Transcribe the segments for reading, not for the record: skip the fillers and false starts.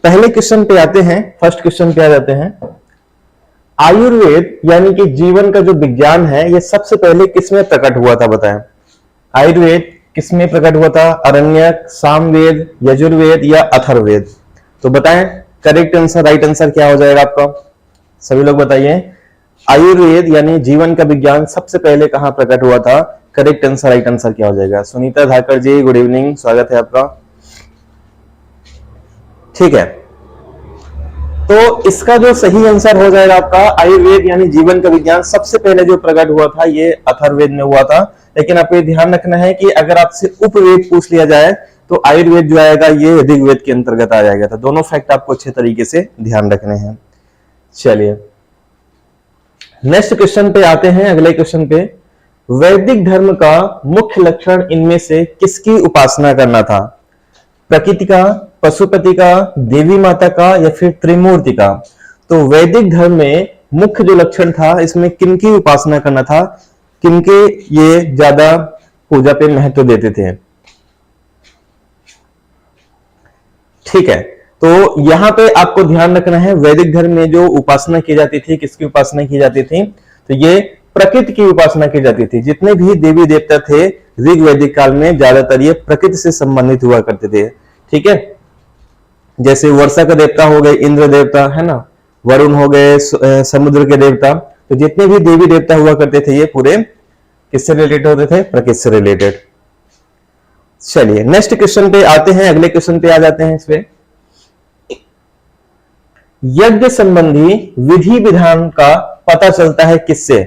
पहले क्वेश्चन पे आते हैं, फर्स्ट क्वेश्चन पे आ जाते हैं। आयुर्वेद यानी कि जीवन का जो विज्ञान है, ये सबसे पहले किसमें प्रकट हुआ था बताएं। आयुर्वेद किसमें प्रकट हुआ था? अरण्यक, सामवेद, यजुर्वेद या अथर्ववेद? तो बताएं करेक्ट आंसर, राइट आंसर क्या हो जाएगा आपका? सभी लोग बताइए। आयुर्वेद यानी जीवन का विज्ञान सबसे पहले कहां प्रकट हुआ था? करेक्ट आंसर, राइट आंसर क्या हो जाएगा? सुनीता धाकर जी, गुड इवनिंग, स्वागत है आपका। ठीक है, तो इसका जो सही आंसर हो जाएगा आपका, आयुर्वेद यानी जीवन का विज्ञान सबसे पहले जो प्रकट हुआ था ये अथर्ववेद में हुआ था। लेकिन आपको ये ध्यान रखना है कि अगर आपसे उपवेद पूछ लिया जाए तो आयुर्वेद जो आएगा ये ऋग्वेद के अंतर्गत आ जाएगा। तो दोनों फैक्ट आपको अच्छे तरीके से ध्यान रखने हैं। चलिए नेक्स्ट क्वेश्चन पे आते हैं, अगले क्वेश्चन पे। वैदिक धर्म का मुख्य लक्षण इनमें से किसकी उपासना करना था? प्रकृति का, पशुपति का, देवी माता का या फिर त्रिमूर्ति का? तो वैदिक धर्म में मुख्य जो लक्षण था इसमें किनकी उपासना करना था, किनके ये ज्यादा पूजा पे महत्व देते थे? ठीक है, तो यहां पे आपको ध्यान रखना है, वैदिक धर्म में जो उपासना की जाती थी, किसकी उपासना की जाती थी? तो ये प्रकृति की उपासना की जाती थी। जितने भी देवी देवता थे ऋग वैदिक काल में ज्यादातर ये प्रकृति से संबंधित हुआ करते थे। ठीक है, जैसे वर्षा का देवता हो गए इंद्र देवता, है ना, वरुण हो गए समुद्र के देवता। तो जितने भी देवी देवता हुआ करते थे ये पूरे किससे रिलेटेड होते थे? प्रकृति से रिलेटेड। चलिए नेक्स्ट क्वेश्चन पे आते हैं, अगले क्वेश्चन पे आ जाते हैं। इसमें यज्ञ संबंधी विधि विधान का पता चलता है किससे?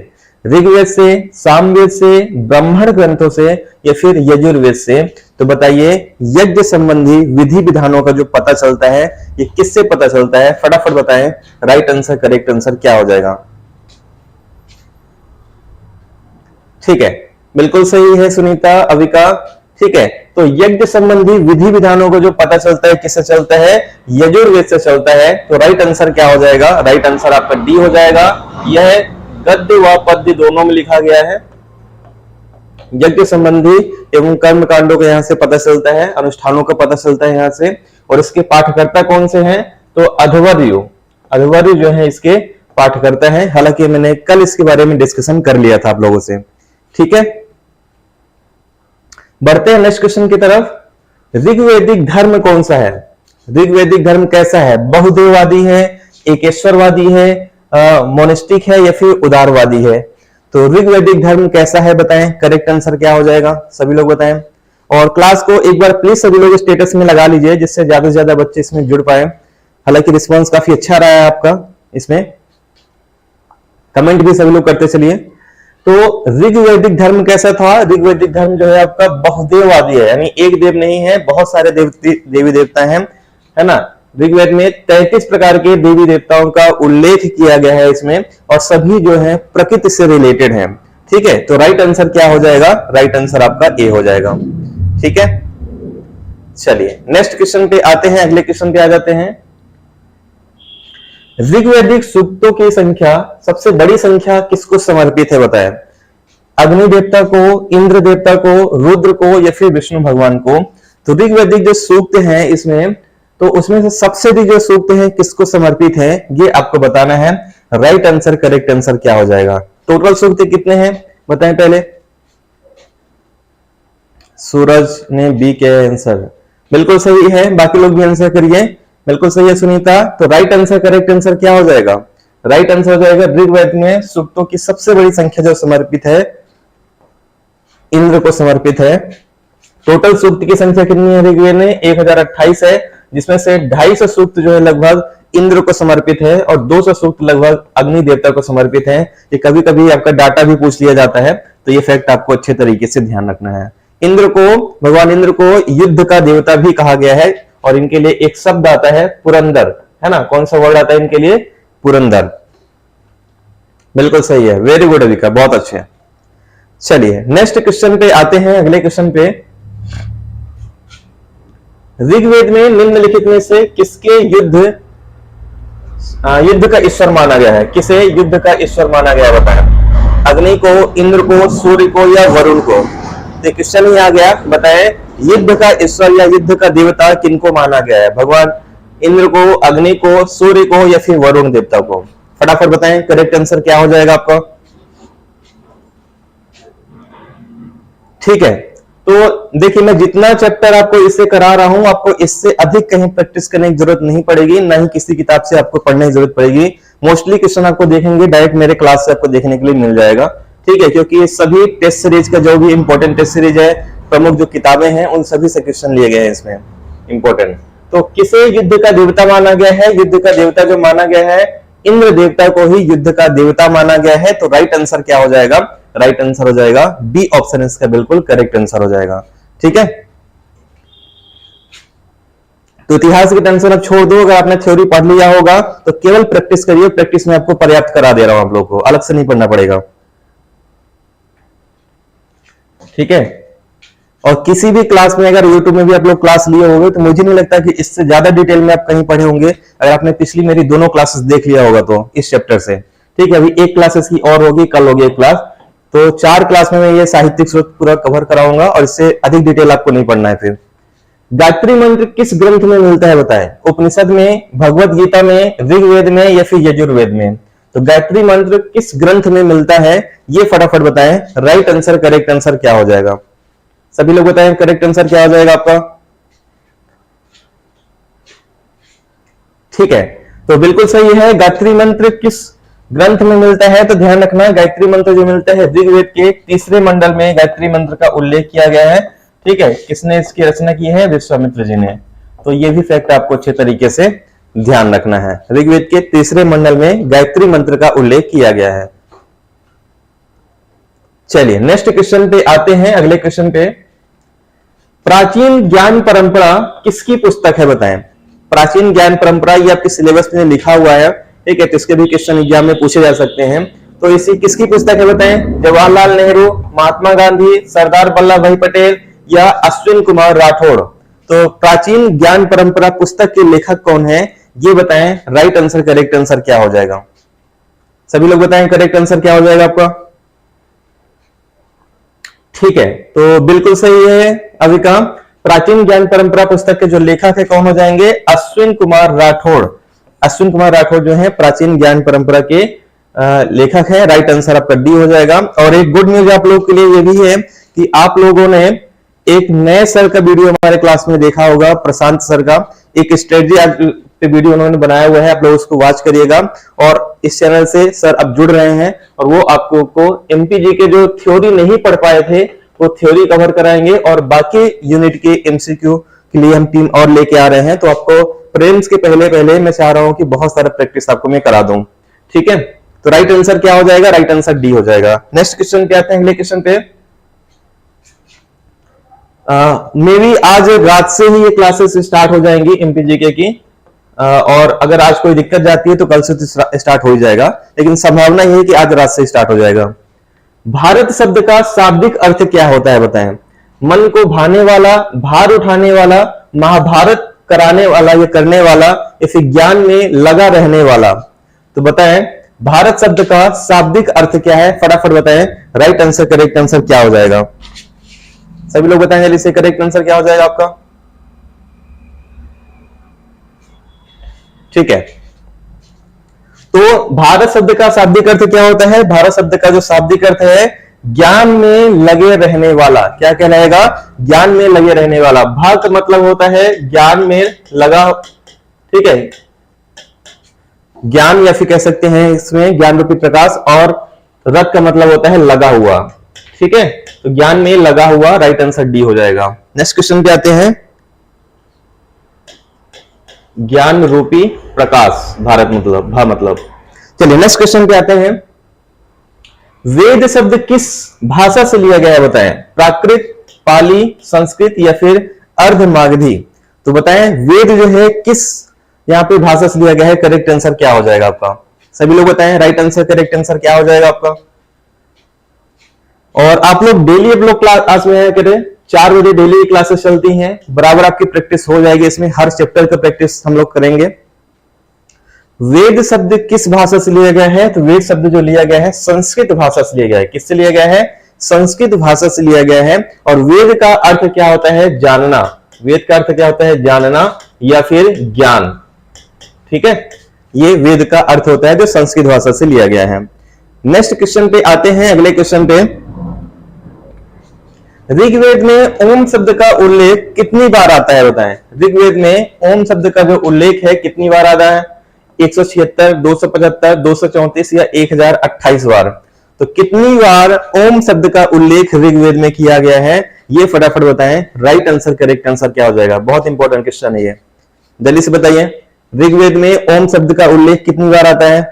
ऋग्वेद से, सामवेद से, ब्राह्मण ग्रंथों से या फिर यजुर्वेद से? तो बताइए यज्ञ संबंधी विधि विधानों का जो पता चलता है ये किससे पता चलता है? फटाफट बताएं, राइट आंसर, करेक्ट आंसर क्या हो जाएगा? ठीक है, बिल्कुल सही है सुनीता, अविका। ठीक है, तो यज्ञ संबंधी विधि विधानों को जो पता चलता है किससे चलता है? यजुर्वेद से चलता है। तो राइट आंसर क्या हो जाएगा? राइट आंसर आपका डी हो जाएगा। यह गद्य व पद्य दोनों में लिखा गया है। यज्ञ संबंधी एवं कर्म कांडों को यहां से पता चलता है, अनुष्ठानों का पता चलता है यहां से। और इसके पाठकर्ता कौन से हैं? तो अध्वर्यु, अध्वर्यु जो है इसके पाठकर्ता है। हालांकि मैंने कल इसके बारे में डिस्कशन कर लिया था आप लोगों से। ठीक है, बढ़ते हैं नेक्स्ट क्वेश्चन की तरफ। ऋग्वैदिक धर्म कौन सा है? ऋग्वैदिक धर्म कैसा है? बहुदेववादी है, एकेश्वरवादी है, मोनिस्टिक है या फिर उदारवादी है? तो ऋग्वैदिक धर्म कैसा है बताएं, करेक्ट आंसर क्या हो जाएगा? सभी लोग बताएं। और क्लास को एक बार प्लीज सभी लोग स्टेटस में लगा लीजिए जिससे ज्यादा से ज्यादा बच्चे इसमें जुड़ पाए। हालांकि रिस्पांस काफी अच्छा रहा है आपका, इसमें कमेंट भी सभी लोग करते चलिए। तो ऋग्वैदिक धर्म कैसा था? ऋग्वैदिक धर्म जो है आपका बहुदेववादी है, यानी एक देव नहीं है, बहुत सारे देवी देवता हैं, है ना। ऋग्वेद में 33 प्रकार के देवी देवताओं का उल्लेख किया गया है इसमें, और सभी जो है प्रकृति से रिलेटेड हैं। ठीक है, तो राइट आंसर क्या हो जाएगा? राइट आंसर आपका ए हो जाएगा। ठीक है, चलिए नेक्स्ट क्वेश्चन पे आते हैं, अगले क्वेश्चन पे आ जाते हैं। ऋग्वैदिक सूक्तों की संख्या, सबसे बड़ी संख्या किसको समर्पित है बताएं? अग्नि देवता को, इंद्र देवता को, रुद्र को या फिर विष्णु भगवान को? तो ऋग्वैदिक जो सूक्त हैं इसमें, तो उसमें से सबसे अधिक जो सूक्त है किसको समर्पित है ये आपको बताना है। राइट आंसर, करेक्ट आंसर क्या हो जाएगा? टोटल सूक्त कितने हैं बताएं पहले। सूरज ने बी के आंसर बिल्कुल सही है, बाकी लोग भी आंसर करिए। बिल्कुल सही है सुनीता। तो राइट आंसर, करेक्ट आंसर क्या हो जाएगा? राइट आंसर हो जाएगा ऋग्वेद में सूक्तों की सबसे बड़ी संख्या जो समर्पित है इंद्र को समर्पित है। टोटल सूक्त की संख्या कितनी है ऋग्वेद में? 1028 है, जिसमें से 250 सूक्त जो है लगभग इंद्र को समर्पित है और 200 सूक्त लगभग अग्नि देवता को समर्पित है। ये कभी कभी आपका डाटा भी पूछ लिया जाता है, तो ये फैक्ट आपको अच्छे तरीके से ध्यान रखना है। इंद्र को, भगवान इंद्र को युद्ध का देवता भी कहा गया है, और इनके लिए एक शब्द आता है पुरंदर, है ना। कौन सा वर्ड आता है इनके लिए? पुरंदर। बिल्कुल सही है, वेरी गुड अविका, बहुत अच्छे। चलिए नेक्स्ट क्वेश्चन पे आते हैं, अगले क्वेश्चन पे। ऋग्वेद में निम्नलिखित में से किसके युद्ध का ईश्वर माना गया है? किसे युद्ध का ईश्वर माना गया है बताएं? अग्नि को, इंद्र को, सूर्य को या वरुण को? तो क्वेश्चन ही आ गया, बताएं युद्ध का ईश्वर या युद्ध का देवता किनको माना गया है? भगवान इंद्र को, अग्नि को, सूर्य को या फिर वरुण देवता को? फटाफट बताएं करेक्ट आंसर क्या हो जाएगा आपका। ठीक है, तो देखिए मैं जितना चैप्टर आपको इससे करा रहा हूं, आपको इससे अधिक कहीं प्रैक्टिस करने की जरूरत नहीं पड़ेगी, ना ही किसी किताब से आपको पढ़ने की जरूरत पड़ेगी। मोस्टली क्वेश्चन आपको देखेंगे डायरेक्ट मेरे क्लास से आपको देखने के लिए मिल जाएगा। ठीक है, क्योंकि ये सभी टेस्ट सीरीज का जो भी इंपॉर्टेंट टेस्ट सीरीज है, प्रमुख जो किताबें हैं, उन सभी से क्वेश्चन लिए गए हैं इसमें इंपॉर्टेंट। तो किसे युद्ध का देवता माना गया है? युद्ध का देवता जो माना गया है, इंद्र देवता को ही युद्ध का देवता माना गया है। तो राइट आंसर क्या हो जाएगा? राइट आंसर हो जाएगा बी ऑप्शन, इसका बिल्कुल करेक्ट आंसर हो जाएगा। ठीक है, तो इतिहास की टेंशन अब छोड़ दो। अगर आपने थ्योरी पढ़ लिया होगा तो केवल प्रैक्टिस करिए, प्रैक्टिस में आपको पर्याप्त करा दे रहा हूं आप लोग को, अलग से नहीं पढ़ना पड़ेगा। ठीक है, और किसी भी क्लास में अगर यूट्यूब में भी आप लोग क्लास लिए होंगे तो मुझे नहीं लगता कि इससे ज्यादा डिटेल में आप कहीं पढ़े होंगे, अगर आपने पिछली मेरी दोनों क्लासेस देख लिया होगा तो इस चैप्टर से। ठीक है, अभी एक क्लास इसकी और होगी, कल होगी एक क्लास, तो 4 क्लास में मैं ये साहित्यिक स्रोत पूरा कवर कराऊंगा और इससे अधिक डिटेल आपको नहीं पढ़ना है। फिर गायत्री मंत्र किस ग्रंथ में मिलता है बताएं? उपनिषद में, भगवत गीता में, ऋग्वेद में या फिर यजुर्वेद में? तो गायत्री मंत्र किस ग्रंथ में मिलता है, ये फटाफट बताएं। राइट आंसर, करेक्ट आंसर क्या हो जाएगा? सभी लोग बताएं करेक्ट आंसर क्या हो जाएगा आपका। ठीक है, तो बिल्कुल सही है। गायत्री मंत्र किस ग्रंथ में मिलता है? तो ध्यान रखना, गायत्री मंत्र जो मिलता है ऋग्वेद के 3रे मंडल में गायत्री मंत्र का उल्लेख किया गया है। ठीक है, किसने इसकी रचना की है? विश्वामित्र जी ने। तो ये भी फैक्ट आपको अच्छे तरीके से ध्यान रखना है। ऋग्वेद के 3रे मंडल में गायत्री मंत्र का उल्लेख किया गया है। चलिए नेक्स्ट क्वेश्चन पे आते हैं, अगले क्वेश्चन पे। प्राचीन ज्ञान परंपरा किसकी पुस्तक है बताएं? प्राचीन ज्ञान परंपरा ये आपके सिलेबस में लिखा हुआ है। ठीक है, तो इसके भी क्वेश्चन एग्जाम में पूछे जा सकते हैं। तो इसी किसकी पुस्तक है बताएं? जवाहरलाल नेहरू, महात्मा गांधी, सरदार वल्लभ भाई पटेल या अश्विन कुमार राठौड़? तो प्राचीन ज्ञान परंपरा पुस्तक के लेखक कौन है ये बताएं। राइट आंसर, करेक्ट आंसर क्या हो जाएगा? सभी लोग बताएं करेक्ट आंसर क्या हो जाएगा आपका। ठीक है, तो बिल्कुल सही है अविका। प्राचीन ज्ञान परंपरा पुस्तक के जो लेखक है कौन हो जाएंगे? अश्विन कुमार राठौड़। अश्विन कुमार राठौड़ जो है प्राचीन ज्ञान परंपरा के लेखक है। राइट आंसर आपका डी हो जाएगा। और एक गुड न्यूज आप लोगों के लिए ये भी है कि आप लोगों ने एक नए सर का वीडियो हमारे क्लास में देखा होगा, प्रशांत सर का एक स्ट्रेटजी पे वीडियो उन्होंने बनाया हुआ है, आप लोग उसको वॉच करिएगा। और इस चैनल से सर अब जुड़ रहे हैं और वो आपको को एमपीजी के जो थ्योरी नहीं पढ़ पाए थे वो थ्योरी कवर कराएंगे और बाकी यूनिट के एमसीक्यू के लिए हम टीम और लेके आ रहे हैं। तो आपको प्रीलिम्स के पहले मैं चाह रहा हूं कि बहुत सारा प्रैक्टिस आपको मैं करा दूं। ठीक है, तो राइट आंसर क्या हो जाएगा? राइट आंसर डी हो जाएगा। नेक्स्ट क्वेश्चन पे आते हैं, अगले क्वेश्चन पे। मे बी आज रात से ही ये क्लासेस स्टार्ट हो जाएंगी एमपीजीके की, और अगर आज कोई दिक्कत जाती है तो कल से स्टार्ट हो ही जाएगा, लेकिन संभावना यह है कि आज रात से स्टार्ट हो जाएगा। भारत शब्द का शाब्दिक अर्थ क्या होता है बताएं? मन को भाने वाला, भार उठाने वाला, महाभारत कराने वाला या करने वाला, या फिर ज्ञान में लगा रहने वाला? तो बताएं भारत शब्द का शाब्दिक अर्थ क्या है? फटाफट बताएं। राइट आंसर, करेक्ट आंसर क्या हो जाएगा? सभी लोग बताएंगे जल्दी से करेक्ट आंसर क्या हो जाएगा आपका। ठीक है, तो भारत शब्द का शाब्दिक अर्थ क्या होता है? भारत शब्द का जो शाब्दिक अर्थ है ज्ञान में लगे रहने वाला। क्या कहलाएगा? ज्ञान में लगे रहने वाला। भाग का मतलब होता है ज्ञान में लगा। ठीक है, ज्ञान या फिर कह सकते हैं इसमें ज्ञान रूपी प्रकाश, और रथ का मतलब होता है लगा हुआ। ठीक है, तो ज्ञान में लगा हुआ। राइट आंसर डी हो जाएगा। नेक्स्ट क्वेश्चन पे आते हैं। ज्ञान रूपी प्रकाश, भारत मतलब, भा मतलब। चलिए नेक्स्ट क्वेश्चन पे आते हैं। वेद शब्द किस भाषा से लिया गया है बताएं? प्राकृत, पाली, संस्कृत या फिर अर्धमागधी? तो बताएं वेद जो है किस यहां पे भाषा से लिया गया है? करेक्ट आंसर क्या हो जाएगा आपका? सभी लोग बताएं राइट आंसर, करेक्ट आंसर क्या हो जाएगा आपका? और आप लोग डेली आप लोग क्लास में करें, 4 बजे डेली क्लासेस चलती हैं, बराबर आपकी प्रैक्टिस हो जाएगी। इसमें हर चैप्टर का प्रैक्टिस हम लोग करेंगे। वेद शब्द किस भाषा से लिया गया है? तो वेद शब्द जो लिया गया है संस्कृत भाषा से लिया गया है। किससे लिया गया है? संस्कृत भाषा से लिया गया है। और वेद का अर्थ क्या होता है? जानना। वेद का अर्थ क्या होता है? जानना या फिर ज्ञान। ठीक है, ये वेद का अर्थ होता है जो संस्कृत भाषा से लिया गया है। नेक्स्ट क्वेश्चन पे आते हैं, अगले क्वेश्चन पे। ऋग्वेद में ओम शब्द का उल्लेख कितनी बार आता है बताएं। ऋग्वेद में ओम शब्द का जो उल्लेख है कितनी बार आता है? 176, 275, 234 या 1028 बार। तो कितनी बार ओम शब्द का उल्लेख ऋग्वेद में किया गया है, ये फटाफट बताएं। राइट आंसर, करेक्ट आंसर क्या हो जाएगा? बहुत इंपॉर्टेंट क्वेश्चन है ये, जल्दी से बताइए। ऋग्वेद में ओम शब्द का उल्लेख कितनी बार आता है?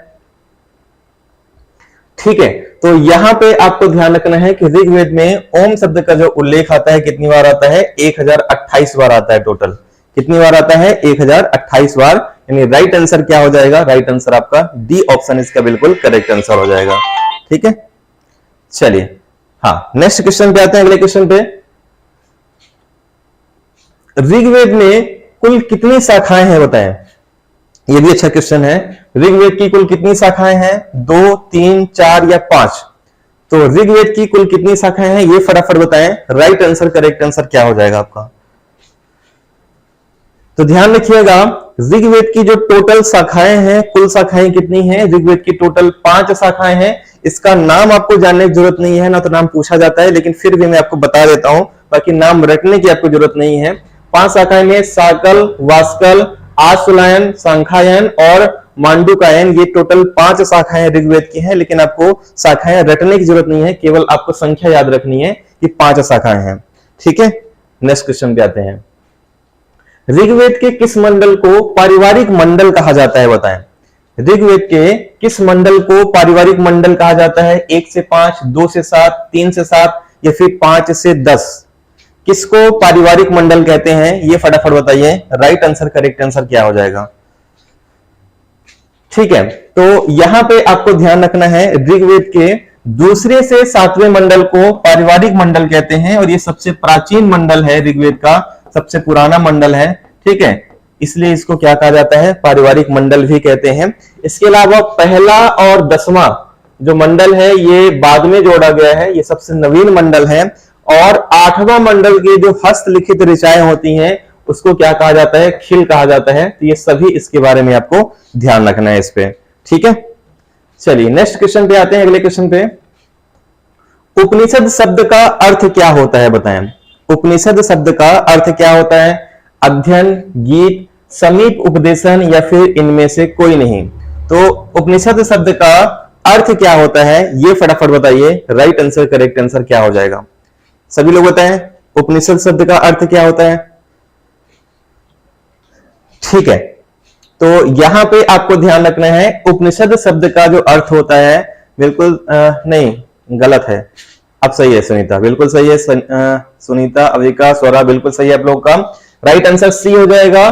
ठीक है, तो यहां पे आपको ध्यान रखना है कि ऋग्वेद में ओम शब्द का जो उल्लेख आता है कितनी बार आता है? 1028 बार आता है टोटल। कितनी बार आता है? 1028 बार। यानी राइट आंसर क्या हो जाएगा? राइट आंसर आपका डी ऑप्शन इसका बिल्कुल करेक्ट आंसर हो जाएगा। ठीक है, चलिए हाँ, नेक्स्ट क्वेश्चन पे आते हैं, अगले क्वेश्चन पे। ऋग्वेद में कुल कितनी शाखाएं हैं बताएं। ये भी अच्छा क्वेश्चन है। ऋग्वेद की कुल कितनी शाखाएं हैं? 2, 3, 4 या 5? तो ऋग्वेद की कुल कितनी शाखाएं हैं ये फटाफट बताएं। राइट आंसर, करेक्ट आंसर क्या हो जाएगा आपका? तो ध्यान रखिएगा, ऋग्वेद की जो टोटल शाखाएं हैं, कुल शाखाएं कितनी हैं? ऋग्वेद की टोटल 5 शाखाएं हैं। इसका नाम आपको जानने की जरूरत नहीं है, ना तो नाम पूछा जाता है, लेकिन फिर भी मैं आपको बता देता हूं, बाकी नाम रटने की आपको जरूरत नहीं है। 5 शाखाएं में साकल, वास्कल, आश्वलायन, सांख्यायन और मांडुकायन, ये टोटल 5 शाखाएं ऋग्वेद की हैं। लेकिन आपको शाखाएं रटने की जरूरत नहीं है, केवल आपको संख्या याद रखनी है कि 5 शाखाएं हैं। ठीक है, नेक्स्ट क्वेश्चन पे आते हैं। ऋग्वेद के किस मंडल को पारिवारिक मंडल कहा जाता है बताएं। ऋग्वेद के किस मंडल को पारिवारिक मंडल कहा जाता है? 1 से 5, 2 से 7, 3 से 7 या फिर 5 से 10? किसको पारिवारिक मंडल कहते हैं ये फटाफट बताइए। राइट आंसर, करेक्ट आंसर क्या हो जाएगा? ठीक है, तो यहां पे आपको ध्यान रखना है, ऋग्वेद के दूसरे से 7वें मंडल को पारिवारिक मंडल कहते हैं, और ये सबसे प्राचीन मंडल है ऋग्वेद का, सबसे पुराना मंडल है। ठीक है, इसलिए इसको क्या कहा जाता है? पारिवारिक मंडल भी कहते हैं। इसके अलावा पहला और 10वां जो मंडल है ये बाद में जोड़ा गया है, ये सबसे नवीन मंडल है। और 8वां मंडल की जो हस्तलिखित ऋचाएं होती हैं उसको क्या कहा जाता है? खिल कहा जाता है। तो ये सभी इसके बारे में आपको ध्यान रखना है इस पे। ठीक है, चलिए नेक्स्ट क्वेश्चन पे आते हैं, अगले क्वेश्चन पे। उपनिषद शब्द का अर्थ क्या होता है बताएं। उपनिषद शब्द का अर्थ क्या होता है? अध्ययन, गीत, समीप उपदेशन या फिर इनमें से कोई नहीं? तो उपनिषद शब्द का अर्थ क्या होता है ये फटाफट बताइए। राइट आंसर, करेक्ट आंसर क्या हो जाएगा? सभी लोग बताएं, उपनिषद शब्द का अर्थ क्या होता है? ठीक है, तो यहां पे आपको ध्यान रखना है, उपनिषद शब्द का जो अर्थ होता है, बिल्कुल नहीं, गलत है। अब सही है सुनीता, बिल्कुल सही है। सुनीता, अविका, स्वरा, बिल्कुल सही है आप लोग का। राइट आंसर सी हो जाएगा।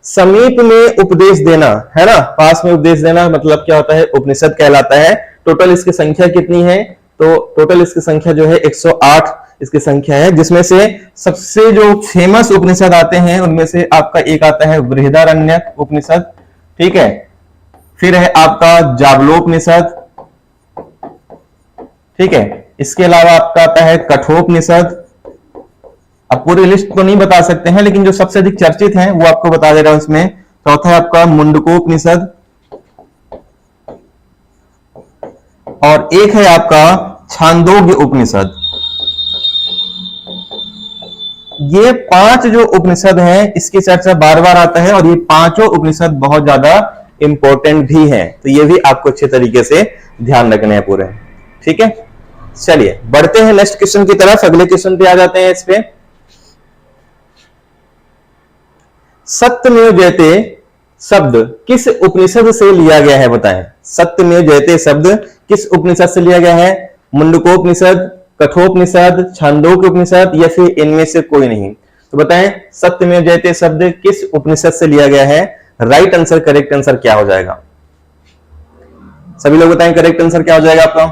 समीप में उपदेश देना, है ना, पास में उपदेश देना मतलब क्या होता है? उपनिषद कहलाता है। टोटल इसकी संख्या कितनी है? तो टोटल इसकी संख्या जो है 108 इसकी संख्या है, जिसमें से सबसे जो फेमस उपनिषद आते हैं उनमें से आपका एक आता है बृहदारण्यक उपनिषद। ठीक है, फिर है आपका जाबलोपनिषद। ठीक है, इसके अलावा आपका आता है कठोपनिषद। अब पूरी लिस्ट तो नहीं बता सकते हैं, लेकिन जो सबसे अधिक चर्चित हैं वो आपको बता दे रहा हूं इसमें। चौथा है आपका मुंडकोपनिषद, और एक है आपका छांदोग्य उपनिषद। ये 5 जो उपनिषद हैं इसकी चर्चा बार बार आता है, और ये 5 उपनिषद बहुत ज्यादा इंपॉर्टेंट भी हैं। तो ये भी आपको अच्छे तरीके से ध्यान रखने हैं पूरे। ठीक है, चलिए बढ़ते हैं नेक्स्ट क्वेश्चन की तरफ। अगले क्वेश्चन पे आ जाते हैं। इस पे सत्यमेव जयते शब्द किस उपनिषद से लिया गया है बताएं। सत्यमेव जयते शब्द किस उपनिषद से लिया गया है? मुंडकोपनिषद, कठोपनिषद, छांदोग्य उपनिषद या फिर इनमें से कोई नहीं? तो बताएं, सत्यमेव जयते शब्द किस उपनिषद से लिया गया है? राइट आंसर, करेक्ट आंसर क्या हो जाएगा? सभी लोग बताएं, करेक्ट आंसर क्या हो जाएगा आपका?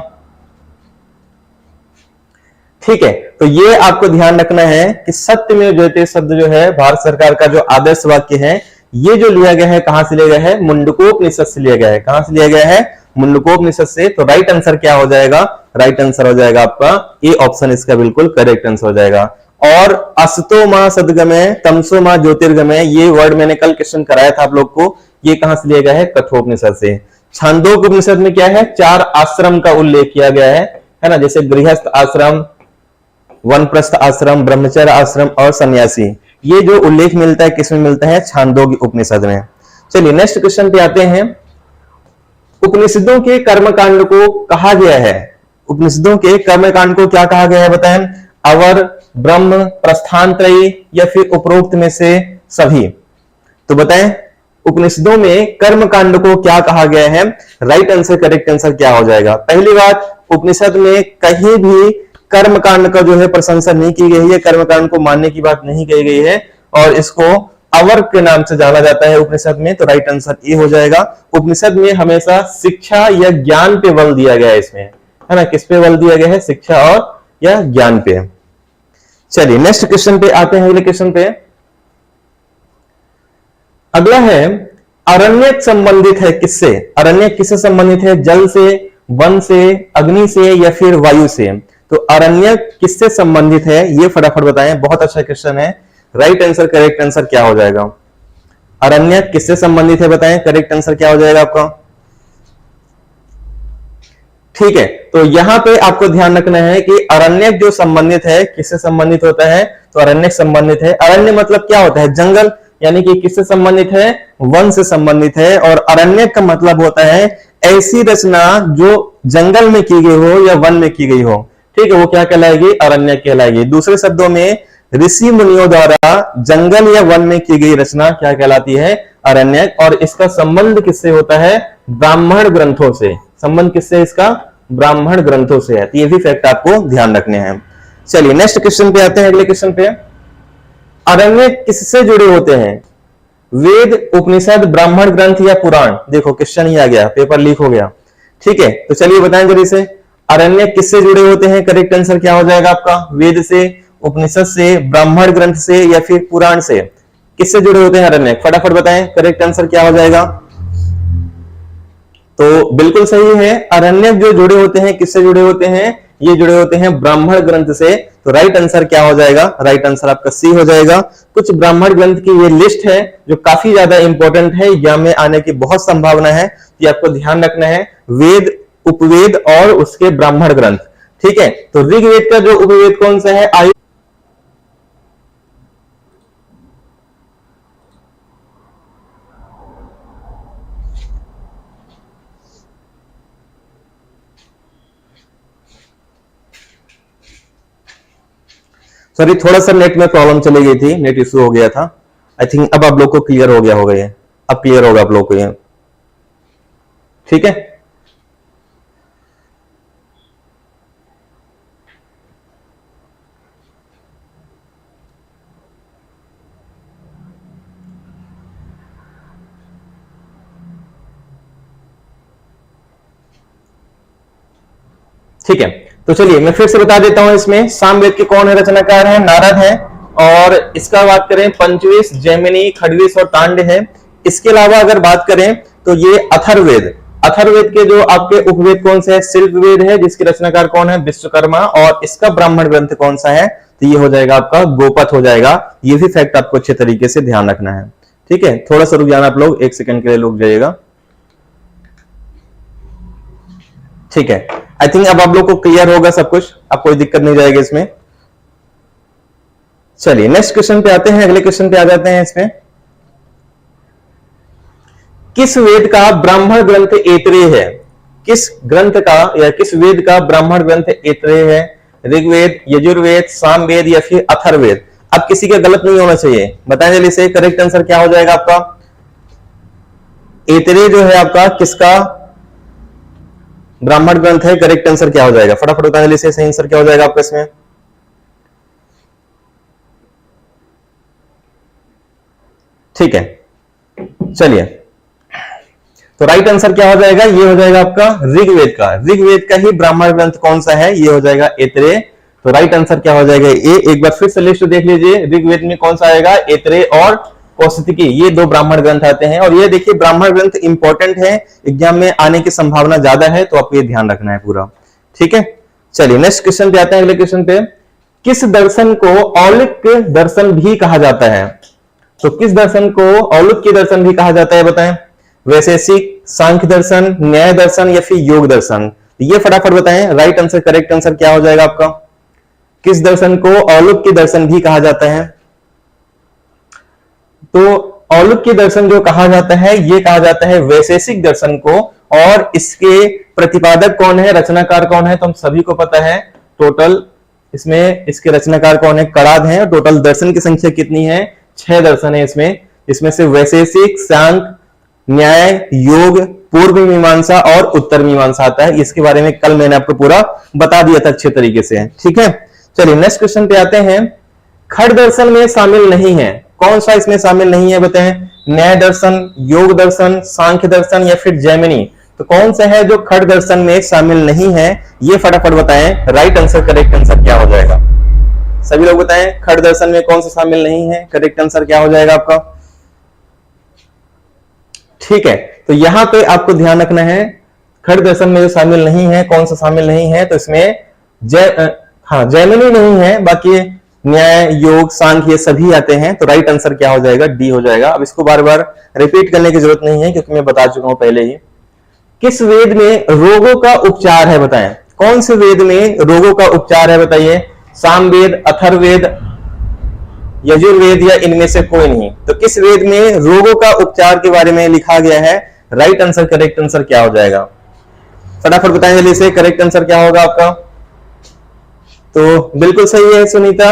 ठीक है, तो ये आपको ध्यान रखना है कि सत्यमेव जयते शब्द जो है भारत सरकार का जो आदर्श वाक्य है, ये जो लिया गया है कहां से लिया गया है? मुंडकोपनिषद से लिया गया है। कहां से लिया गया है? मुंडकोपनिषद से। तो राइट आंसर क्या हो जाएगा? राइट आंसर हो जाएगा आपका ए ऑप्शन, इसका बिल्कुल करेक्ट आंसर हो जाएगा। और असतो मां सदगमय तमसो मां ज्योतिर्गमय, ये वर्ड मैंने कल क्वेश्चन कराया था आप लोग को। ये कहां से लिया गया है? कठोपनिषद से। छांदोग्य उपनिषद में क्या है? 4 आश्रम का उल्लेख किया गया है ना, जैसे गृहस्थ आश्रम, वनप्रस्थ आश्रम, ब्रह्मचर्य आश्रम और सन्यासी। ये जो उल्लेख मिलता है किसमें मिलता है? छांदोग्य उपनिषद में। चलिए नेक्स्ट क्वेश्चन पे आते हैं। उपनिषदों के कर्मकांड को कहा गया है, उपनिषदों के कर्मकांड को क्या कहा गया है बताएं? अवर, ब्रह्म, प्रस्थानत्रयी या फिर उपरोक्त में से सभी? तो बताएं उपनिषदों में कर्मकांड को क्या कहा गया है? राइट आंसर, करेक्ट आंसर क्या हो जाएगा? पहली बात, उपनिषद में कहीं भी कर्मकांड का जो है प्रशंसा नहीं की गई है, कर्मकांड को मानने की बात नहीं कही गई है, और इसको अवर के नाम से जाना जाता है उपनिषद में। तो राइट आंसर ये हो जाएगा। उपनिषद में हमेशा शिक्षा या ज्ञान पे बल दिया गया है इसमें, है ना। किस पे बल दिया गया है? शिक्षा और या ज्ञान पे। चलिए नेक्स्ट क्वेश्चन पे आते हैं। अगले क्वेश्चन पे अगला है, अरण्यक संबंधित है किससे? अरण्यक किससे संबंधित है? जल से, वन से, अग्नि से या फिर वायु से? तो अरण्यक किससे संबंधित है ये फटाफट बताएं। बहुत अच्छा क्वेश्चन है। राइट आंसर, करेक्ट आंसर क्या हो जाएगा? अरण्यक किससे संबंधित है बताएं, करेक्ट आंसर क्या हो जाएगा आपका? ठीक है, तो यहां पे आपको ध्यान रखना है कि अरण्यक जो संबंधित है किससे संबंधित होता है? तो अरण्यक संबंधित है। अरण्य मतलब क्या होता है? जंगल, यानी कि किससे संबंधित है? वन से संबंधित है। और अरण्यक का मतलब होता है ऐसी रचना जो जंगल में की गई हो या वन में की गई हो, ठीक है, वो क्या कहलाएगी? अरण्यक कहलाएगी। दूसरे शब्दों में ऋषि मुनियों द्वारा जंगल या वन में की गई रचना क्या कहलाती है? अरण्यक। और इसका संबंध किससे होता है? ब्राह्मण ग्रंथों से। संबंध किससे इसका? ब्राह्मण ग्रंथों से है। तो ये भी फैक्ट आपको ध्यान रखने हैं। चलिए नेक्स्ट क्वेश्चन पे आते हैं। अगले क्वेश्चन पे, अरण्यक किससे जुड़े होते हैं? वेद, उपनिषद, ब्राह्मण ग्रंथ या पुराण? देखो क्वेश्चन ही आ गया, पेपर लीक हो गया। ठीक है, तो चलिए बताएं जल्दी से, अरण्यक किससे जुड़े होते हैं? करेक्ट आंसर क्या हो जाएगा आपका? वेद से, उपनिषद से, ब्राह्मण ग्रंथ से या फिर पुराण से? किससे जुड़े होते हैं अरण्यक? फटाफट बताएं, करेक्ट आंसर क्या हो जाएगा? तो बिल्कुल सही है। अरण्यक जो जुड़े होते हैं किससे जुड़े होते हैं? ये जुड़े होते हैं ब्राह्मण ग्रंथ से। तो राइट आंसर क्या हो जाएगा? राइट आंसर आपका सी हो जाएगा। कुछ ब्राह्मण ग्रंथ की ये लिस्ट है जो काफी ज्यादा इंपॉर्टेंट है, एग्जाम में आने की बहुत संभावना है, ये आपको ध्यान रखना है। वेद, उपवेद और उसके ब्राह्मण ग्रंथ। ठीक है, तो ऋग्वेद का जो उपवेद कौन सा है? आयु। सॉरी, थोड़ा सा नेट में प्रॉब्लम चली गई थी, नेट इश्यू हो गया था। आई थिंक अब आप लोग को क्लियर हो गया होगा ये। अब क्लियर होगा आप लोग को ये। ठीक है, ठीक है, तो चलिए मैं फिर से बता देता हूं। इसमें सामवेद के कौन है रचनाकार है? नारद है। और इसका बात करें पंचवीस, जैमिनी, खडवीस और तांड है। इसके अलावा अगर बात करें तो ये अथर्ववेद, अथर्ववेद के जो आपके उपवेद कौन से है? शिल्पवेद है, जिसके रचनाकार कौन है? विश्वकर्मा। और इसका ब्राह्मण ग्रंथ कौन सा है? तो ये हो जाएगा आपका गोपथ हो जाएगा। ये भी फैक्ट आपको अच्छे तरीके से ध्यान रखना है। ठीक है, थोड़ा सा रुक जाना आप लोग, एक सेकंड के लिए रुक जाइएगा। ठीक है, आई थिंक अब आप लोग को क्लियर होगा सब कुछ, अब कोई दिक्कत नहीं जाएगी इसमें। चलिए नेक्स्ट क्वेश्चन पे आते हैं। अगले क्वेश्चन पे आ जाते हैं। इसमें किस वेद का ब्राह्मण ग्रंथ ऐतरेय है? किस ग्रंथ का या किस वेद का ब्राह्मण ग्रंथ ऐतरेय है? ऋग्वेद, यजुर्वेद, सामवेद या फिर अथर्ववेद? अब किसी का गलत नहीं होना चाहिए, बताएं जल्दी से। करेक्ट आंसर क्या हो जाएगा आपका? ऐतरेय जो है आपका किसका ब्राह्मण ग्रंथ है? करेक्ट आंसर क्या हो जाएगा? फटाफट बताएं जल्दी से, सही आंसर क्या हो जाएगा आपका इसमें? ठीक है, चलिए, तो राइट आंसर क्या हो जाएगा? ये हो जाएगा आपका ऋग्वेद का। ऋग्वेद का ही ब्राह्मण ग्रंथ कौन सा है? ये हो जाएगा ऐतरेय। तो राइट आंसर क्या हो जाएगा? ये एक बार फिर से लिस्ट देख लीजिए। ऋग्वेद में कौन सा आएगा? ऐतरेय और कौशिकी, ये दो ब्राह्मण ग्रंथ आते हैं। और ये देखिए ब्राह्मण ग्रंथ इंपॉर्टेंट है, एग्जाम में आने की संभावना ज्यादा है, तो आपको ये ध्यान रखना है पूरा। ठीक है, चलिए नेक्स्ट क्वेश्चन पे आते हैं। अगले क्वेश्चन पे, किस दर्शन को औलिक दर्शन भी कहा जाता है? तो किस दर्शन को औलिक के दर्शन भी कहा जाता है बताएं? वैशेषिक, सांख्य दर्शन, न्याय दर्शन या फिर योग दर्शन? ये फटाफट बताएं। राइट आंसर, करेक्ट आंसर क्या हो जाएगा आपका? किस दर्शन को औलिक के दर्शन भी कहा जाता है? तो औलिक के दर्शन जो कहा जाता है, ये कहा जाता है वैशेषिक दर्शन को। और इसके प्रतिपादक कौन है, रचनाकार कौन है? तो हम सभी को पता है। टोटल इसमें इसके रचनाकार कौन है? कणाद है। टोटल दर्शन की संख्या कितनी है? 6 दर्शन है इसमें से वैशेषिक, सांख्य, न्याय, योग, पूर्व मीमांसा और उत्तर मीमांसा आता है। इसके बारे में कल मैंने आपको पूरा बता दिया था अच्छे तरीके से, ठीक है। चलिए नेक्स्ट क्वेश्चन पे आते हैं। खड़ दर्शन में शामिल नहीं है, कौन सा इसमें शामिल नहीं है बताएं? न्याय दर्शन, योग दर्शन, सांख्य दर्शन या फिर जैमिनी? तो कौन सा है जो खड़ दर्शन में शामिल नहीं है? ये फटाफट बताएं। राइट आंसर, करेक्ट आंसर क्या हो जाएगा? सभी लोग बताएं, खड़ दर्शन में कौन सा शामिल नहीं है? करेक्ट आंसर क्या हो जाएगा आपका? ठीक है, तो यहां पे आपको ध्यान रखना है, खड़ दर्शन में जो शामिल नहीं है, कौन सा शामिल नहीं है? तो इसमें जैमिनी नहीं है, बाकी न्याय, योग, सांख्य ये सभी आते हैं। तो राइट आंसर क्या हो जाएगा? डी हो जाएगा। अब इसको बार बार रिपीट करने की जरूरत नहीं है, क्योंकि मैं बता चुका हूं पहले ही। किस वेद में रोगों का उपचार है बताएं? कौन से वेद में रोगों का उपचार है बताइए? सामवेद, अथर्ववेद, यजुर्वेद या इनमें से कोई नहीं? तो किस वेद में रोगों का उपचार के बारे में लिखा गया है? राइट आंसर, करेक्ट आंसर क्या हो जाएगा? फटाफट बताएं जल्दी से, करेक्ट आंसर क्या होगा आपका? तो बिल्कुल सही है सुनीता।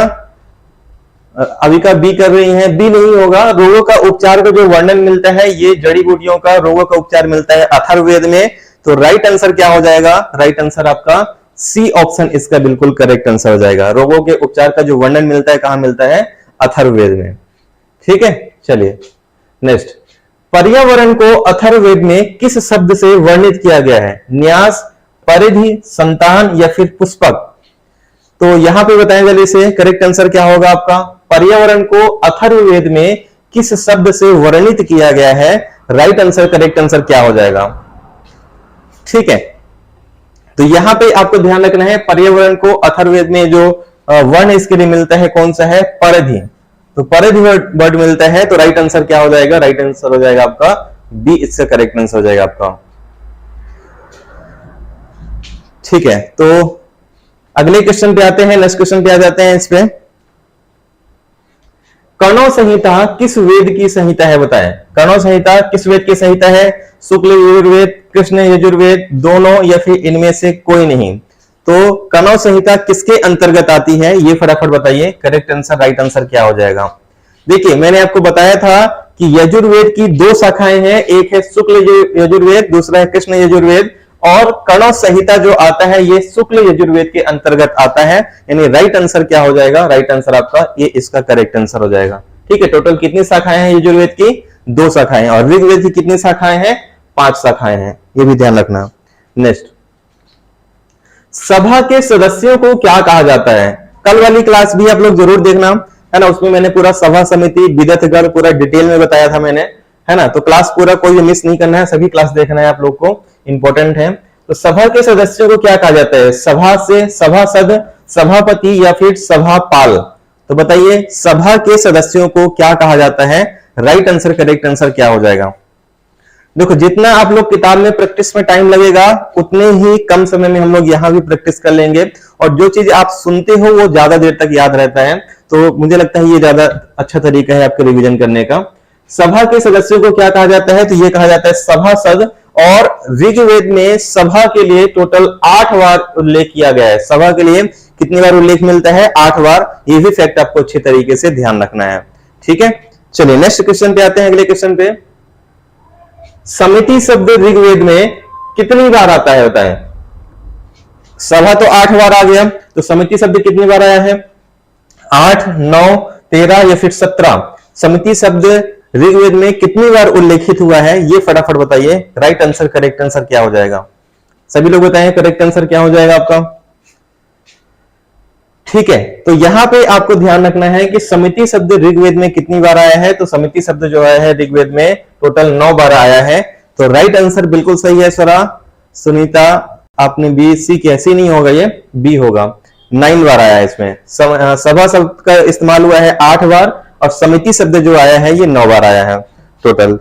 अविका बी कर रही हैं, बी नहीं होगा। रोगों का उपचार का जो वर्णन मिलता है, ये जड़ी बूटियों का रोगों का उपचार मिलता है अथर्ववेद में। तो राइट आंसर क्या हो जाएगा? राइट आंसर आपका सी ऑप्शन इसका बिल्कुल करेक्ट आंसर हो जाएगा। रोगों के उपचार का जो वर्णन मिलता है, कहां मिलता है? अथर्ववेद में, ठीक है। चलिए नेक्स्ट, पर्यावरण को अथर्ववेद में किस शब्द से वर्णित किया गया है? न्यास, परिधि, संतान या फिर पुष्पक? तो यहां पे बताएं जल्दी से, करेक्ट आंसर क्या होगा आपका? पर्यावरण को अथर्ववेद में किस शब्द से वर्णित किया गया है? राइट आंसर, करेक्ट आंसर क्या हो जाएगा? ठीक है, तो यहां पे आपको ध्यान रखना है, पर्यावरण को अथर्ववेद में जो वर्ण इसके लिए मिलता है, कौन सा है? परिधि। तो परिधि वर्ड मिलता है। तो राइट आंसर क्या हो जाएगा? राइट आंसर हो जाएगा आपका बी, इसका करेक्ट आंसर हो जाएगा आपका। ठीक है, तो अगले क्वेश्चन पे आते हैं, नेक्स्ट क्वेश्चन पे आ जाते हैं। इस पे कणव संहिता किस वेद की संहिता है बताएं? कणव संहिता किस वेद की संहिता है? शुक्ल यजुर्वेद, कृष्ण यजुर्वेद, दोनों या फिर इनमें से कोई नहीं? तो कणव संहिता किसके अंतर्गत आती है? ये फटाफट बताइए। करेक्ट आंसर, राइट आंसर क्या हो जाएगा? देखिए मैंने आपको बताया था कि यजुर्वेद की 2 शाखाएं हैं, एक है शुक्ल यजुर्वेद, दूसरा है कृष्ण यजुर्वेद। और कणव संहिता जो आता है, ये शुक्ल यजुर्वेद के अंतर्गत आता है। यानी राइट आंसर क्या हो जाएगा? राइट आंसर आपका ये इसका करेक्ट आंसर हो जाएगा। ठीक है, टोटल कितनी शाखाएं हैं यजुर्वेद की? 2 शाखाएं। और ऋग्वेद की कितनी शाखाएं हैं? 5 शाखाएं हैं, ये भी ध्यान रखना। नेक्स्ट, सभा के सदस्यों को क्या कहा जाता है? कल वाली क्लास भी आप लोग जरूर देखना, है ना। उसमें मैंने पूरा सभा समिति, विदथगण पूरा डिटेल में बताया था मैंने, है ना। तो क्लास पूरा कोई मिस नहीं करना है, सभी क्लास देखना है आप लोग को, इंपॉर्टेंट है। तो सभा के सदस्यों को क्या कहा जाता है? सभा से सभासद, सभापति या फिर सभापाल? तो बताइए सभा के सदस्यों को क्या कहा जाता है? राइट आंसर, करेक्ट आंसर क्या हो जाएगा? देखो जितना आप लोग किताब में प्रैक्टिस में टाइम लगेगा, उतने ही कम समय में हम लोग यहाँ भी प्रैक्टिस कर लेंगे। और जो चीज आप सुनते हो वो ज्यादा देर तक याद रहता है। तो मुझे लगता है ये ज्यादा अच्छा तरीका है आपके रिवीजन करने का। सभा के सदस्यों को क्या कहा जाता है? तो ये कहा जाता है सभासद। और ऋग्वेद में सभा के लिए टोटल 8 बार उल्लेख किया गया है। सभा के लिए कितनी बार उल्लेख मिलता है? 8 बार। ये भी फैक्ट आपको अच्छे तरीके से ध्यान रखना है। ठीक है, चलिए नेक्स्ट क्वेश्चन पे आते हैं, अगले क्वेश्चन पे। समिति शब्द ऋग्वेद में कितनी बार आता है बताएं? सभा तो 8 बार आ गया, तो समिति शब्द कितनी बार आया है? 8, 9, 13 या फिर 17? समिति शब्द ऋग्वेद में कितनी बार उल्लेखित हुआ है? ये फटाफट बताइए। राइट आंसर, करेक्ट आंसर क्या हो जाएगा? सभी लोग बताएं करेक्ट आंसर क्या हो जाएगा आपका? ठीक है, तो यहां पे आपको ध्यान रखना है कि समिति शब्द ऋग्वेद में कितनी बार आया है। तो समिति शब्द जो आया है ऋग्वेद में टोटल 9 बार आया है। तो राइट आंसर बिल्कुल सही है। स्वरा, सुनीता, आपने बी, सी कैसी नहीं होगा, ये बी होगा। 9 बार आया है इसमें। सभा शब्द का इस्तेमाल हुआ है 8 बार और समिति शब्द जो आया है ये 9 बार आया है टोटल।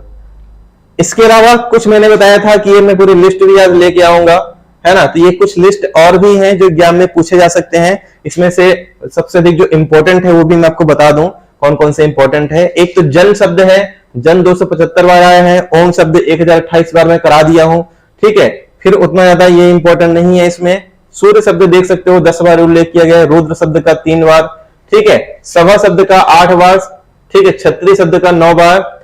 इसके अलावा कुछ मैंने बताया था कि ये मैं पूरी लिस्ट भी आज लेके आऊंगा, है ना। तो ये कुछ लिस्ट और भी हैं जो एग्जाम में पूछे जा सकते हैं। इसमें से सबसे अधिक जो इंपॉर्टेंट है वो भी मैं आपको बता दूं कौन कौन से इंपॉर्टेंट है। एक तो जन शब्द है, जन 275 बार आया है। ओम शब्द 1028 बार मैं करा दिया हूं, ठीक है। फिर उतना ज्यादा ये इंपॉर्टेंट नहीं है इसमें। सूर्य शब्द देख सकते हो 10 बार उल्लेख किया गया है। रुद्र शब्द का 3 बार, ठीक है। सभा शब्द का 8 बार, ठीक है। क्षत्रिय शब्द का 9 बार।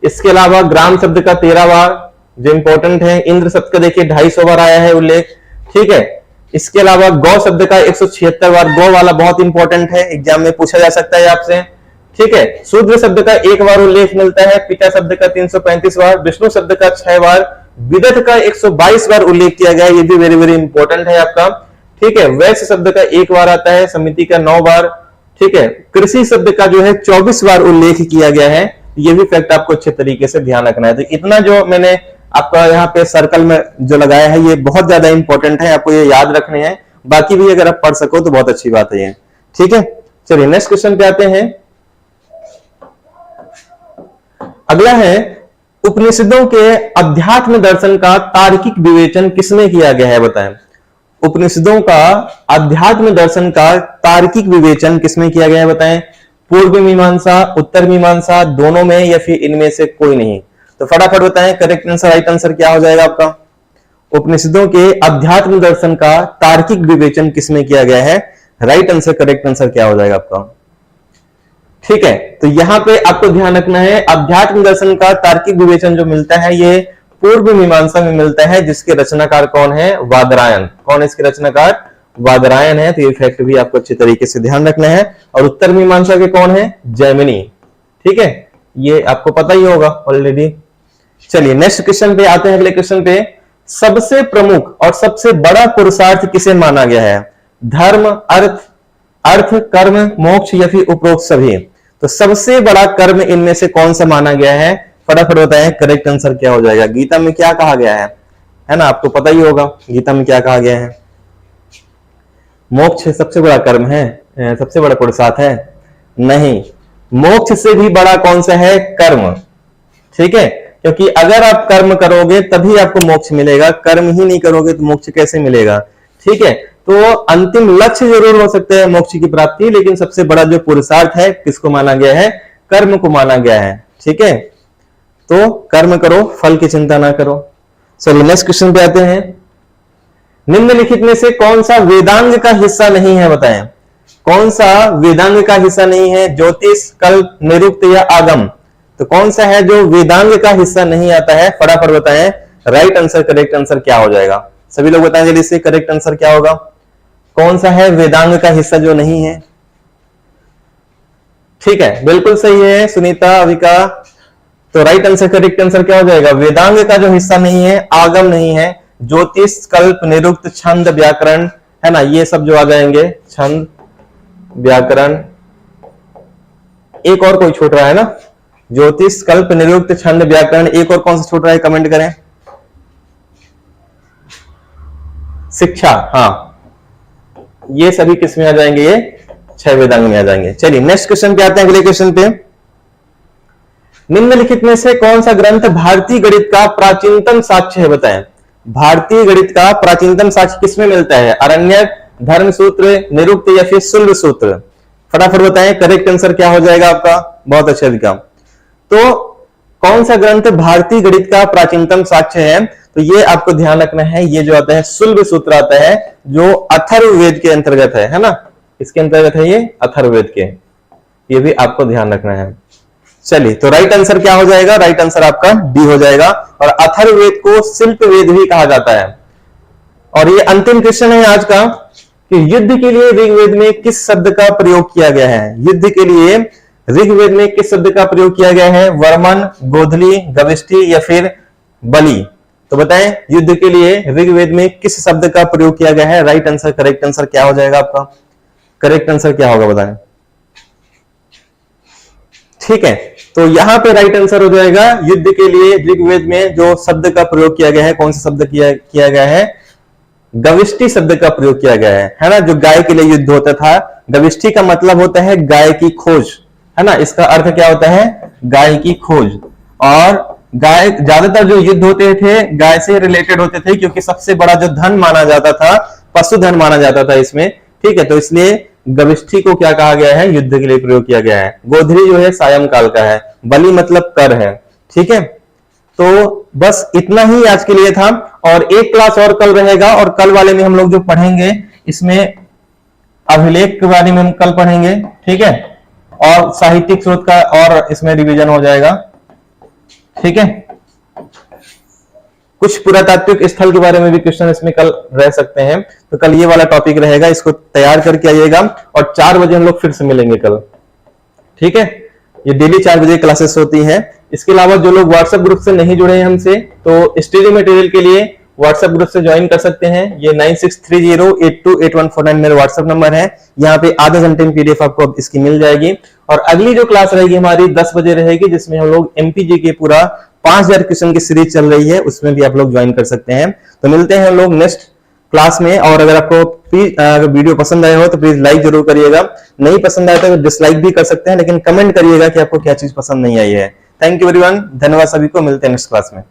इसके अलावा ग्राम शब्द का 13 बार जो इंपॉर्टेंट है। इंद्र शब्द का देखिए 250 बार आया है उल्लेख, ठीक है। इसके अलावा गौ शब्द का 176 बार, गौ वाला बहुत इंपॉर्टेंट है, एग्जाम में पूछा जा सकता है आपसे, ठीक है। शूद्र शब्द का 1 बार उल्लेख मिलता है। पिता शब्द का 335 बार, विष्णु शब्द का 6 बार, विदथ का 122 बार उल्लेख किया गया है, ये भी वेरी वेरी इंपॉर्टेंट है आपका, ठीक है। वैश्य शब्द का 1 बार आता है, समिति का 9 बार, ठीक है। कृषि शब्द का जो है 24 बार उल्लेख किया गया है। ये भी फैक्ट आपको अच्छे तरीके से ध्यान रखना है। तो इतना जो मैंने आपका यहाँ पे सर्कल में जो लगाया है ये बहुत ज्यादा इंपॉर्टेंट है, आपको ये याद रखने हैं। बाकी भी अगर आप पढ़ सको तो बहुत अच्छी बात है ये, ठीक है। चलिए नेक्स्ट क्वेश्चन पे आते हैं। अगला है उपनिषदों के अध्यात्म दर्शन का तार्किक विवेचन किसमें किया गया है, बताएं। उपनिषदों का अध्यात्म दर्शन का तार्किक विवेचन किसमें किया गया है, बताएं। पूर्व मीमांसा, उत्तर मीमांसा, दोनों में, या फिर इनमें से कोई नहीं। तो फटाफट बताएं करेक्ट आंसर, राइट आंसर क्या हो जाएगा आपका। उपनिषदों के अध्यात्म दर्शन का तार्किक विवेचन किसमें किया गया है, राइट आंसर, करेक्ट आंसर क्या हो जाएगा आपका, ठीक है। तो यहां पे आपको ध्यान रखना है अध्यात्म दर्शन का तार्किक विवेचन जो मिलता है ये पूर्व मीमांसा में मिलता है, जिसके रचनाकार कौन है, वादरायण। कौन है इसके रचनाकार, वादरायण है। तो ये फैक्ट भी आपको अच्छे तरीके से ध्यान रखना है। और उत्तर मीमांसा के कौन है, जैमिनी, ठीक है। ये आपको पता ही होगा ऑलरेडी। चलिए नेक्स्ट क्वेश्चन पे आते हैं। अगले क्वेश्चन पे, सबसे प्रमुख और सबसे बड़ा पुरुषार्थ किसे माना गया है, धर्म, अर्थ, कर्म, मोक्ष या फिर उपरोक्त सभी। तो सबसे बड़ा कर्म इनमें से कौन सा माना गया है, फटाफट बताएं करेक्ट आंसर क्या हो जाएगा। गीता में क्या कहा गया है ना, आपको पता ही होगा गीता में क्या कहा गया है। मोक्ष सबसे बड़ा कर्म है, सबसे बड़ा पुरुषार्थ है, नहीं। मोक्ष से भी बड़ा कौन सा है, कर्म, ठीक है। क्योंकि अगर आप कर्म करोगे तभी आपको मोक्ष मिलेगा, कर्म ही नहीं करोगे तो मोक्ष कैसे मिलेगा, ठीक है। तो अंतिम लक्ष्य जरूर हो सकता है मोक्ष की प्राप्ति, लेकिन सबसे बड़ा जो पुरुषार्थ है किसको माना गया है, कर्म को माना गया है, ठीक है। तो कर्म करो, फल की चिंता ना करो। चलिए नेक्स्ट क्वेश्चन पे आते हैं। निम्नलिखित में से कौन सा वेदांग का हिस्सा नहीं है, बताएं। कौन सा वेदांग का हिस्सा नहीं है, ज्योतिष, कल्प, निरुक्त या आगम। तो कौन सा है जो वेदांग का हिस्सा नहीं आता है, फटाफट बताएं राइट आंसर, करेक्ट आंसर क्या हो जाएगा। सभी लोग बताएं जल्दी से करेक्ट आंसर क्या होगा। कौन सा है वेदांग का हिस्सा जो नहीं है, ठीक है, बिल्कुल सही है सुनीता, अविका। तो राइट आंसर, करेक्ट आंसर क्या हो जाएगा, वेदांग का जो हिस्सा नहीं है, आगम नहीं है, ज्योतिष, कल्प, निरुक्त, छंद, व्याकरण, है ना, ये सब जो आ जाएंगे, छंद, व्याकरण। एक और कोई छूट रहा है ना, ज्योतिष, कल्प, निरुक्त, छंद, व्याकरण, एक और कौन सा छूट रहा है, कमेंट करें। शिक्षा, हाँ, ये सभी किस में आ जाएंगे, ये 6 वेदांग में आ जाएंगे। चलिए नेक्स्ट क्वेश्चन पे आते हैं। अगले क्वेश्चन पे, निम्नलिखित में से कौन सा ग्रंथ भारतीय गणित का प्राचीनतम साक्ष्य है, बताएं। भारतीय गणित का प्राचीनतम साक्ष्य किसमें मिलता है, अरण्यक, धर्मसूत्र, निरुक्त या फिर शुल्ब सूत्र। फटाफट बताएं करेक्ट आंसर क्या हो जाएगा आपका, बहुत अच्छा दिखा। तो कौन सा ग्रंथ भारतीय गणित का प्राचीनतम साक्ष्य है, तो ये आपको ध्यान रखना है, ये जो आता है शुल्ब सूत्र आता है, जो अथर्ववेद के अंतर्गत है ना, इसके अंतर्गत है ये अथर्ववेद के, ये भी आपको ध्यान रखना है। चलिए तो राइट आंसर क्या हो जाएगा, राइट आंसर आपका डी हो जाएगा। और अथर्ववेद को शिल्प वेद भी कहा जाता है। और ये अंतिम क्वेश्चन है आज का कि युद्ध के लिए ऋग्वेद में किस शब्द का प्रयोग किया गया है। युद्ध के लिए ऋग्वेद में किस शब्द का प्रयोग किया गया है, वर्मन, गोधली, गविष्टि या फिर बलि। तो बताएं युद्ध के लिए ऋग्वेद में किस शब्द का प्रयोग किया गया है, राइट आंसर, करेक्ट आंसर क्या हो जाएगा आपका, करेक्ट आंसर क्या होगा बताएं। ठीक है, तो यहां पे राइट आंसर हो जाएगा युद्ध के लिए ऋग्वेद में जो शब्द का प्रयोग किया गया है, कौन सा शब्द किया गया है, गविष्टि शब्द का प्रयोग किया गया है ना। जो गाय के लिए युद्ध होता था, गविष्टि का मतलब होता है गाय की खोज, है ना। इसका अर्थ क्या होता है, गाय की खोज। और गाय, ज्यादातर जो युद्ध होते थे गाय से रिलेटेड होते थे, क्योंकि सबसे बड़ा जो धन माना जाता था, पशुधन माना जाता था इसमें, ठीक है। तो इसलिए गविष्ठि को क्या कहा गया है, युद्ध के लिए प्रयोग किया गया है। गोधरी जो है सायंकाल का है, बलि मतलब कर है, ठीक है। तो बस इतना ही आज के लिए था, और एक क्लास और कल रहेगा, और कल वाले में हम लोग जो पढ़ेंगे इसमें अभिलेख के बारे में हम कल पढ़ेंगे, ठीक है। और साहित्यिक स्रोत का और इसमें रिवीजन हो जाएगा, ठीक है। कुछ पुरातात्विक स्थल के बारे में भी क्वेश्चन इसमें कल रह सकते हैं, तो कल ये वाला टॉपिक रहेगा, इसको तैयार करके आइएगा। और 4 बजे हम लोग फिर से मिलेंगे कल, ठीक है। ये डेली 4 बजे क्लासेस होती हैं। इसके अलावा जो लोग व्हाट्सएप ग्रुप से नहीं जुड़े हैं हमसे, तो स्टडी मटेरियल के लिए व्हाट्सएप ग्रुप से ज्वाइन कर सकते हैं। ये 9630828149 मेरा व्हाट्सएप नंबर है। यहाँ पे आधे घंटे में पीडीएफ आपको इसकी मिल जाएगी। और अगली जो क्लास रहेगी हमारी 10 बजे रहेगी, जिसमें हम लोग एमपीजी के पूरा 5000 क्वेश्चन की सीरीज चल रही है, उसमें भी आप लोग ज्वाइन कर सकते हैं। तो मिलते हैं हम लोग नेक्स्ट क्लास में। और अगर आपको अगर वीडियो पसंद आया हो तो प्लीज लाइक जरूर करिएगा, नहीं पसंद आया तो डिसलाइक भी कर सकते हैं, लेकिन कमेंट करिएगा कि आपको क्या चीज पसंद नहीं आई है। थैंक यू एवरीवन, धन्यवाद सभी को, मिलते हैं नेक्स्ट क्लास में।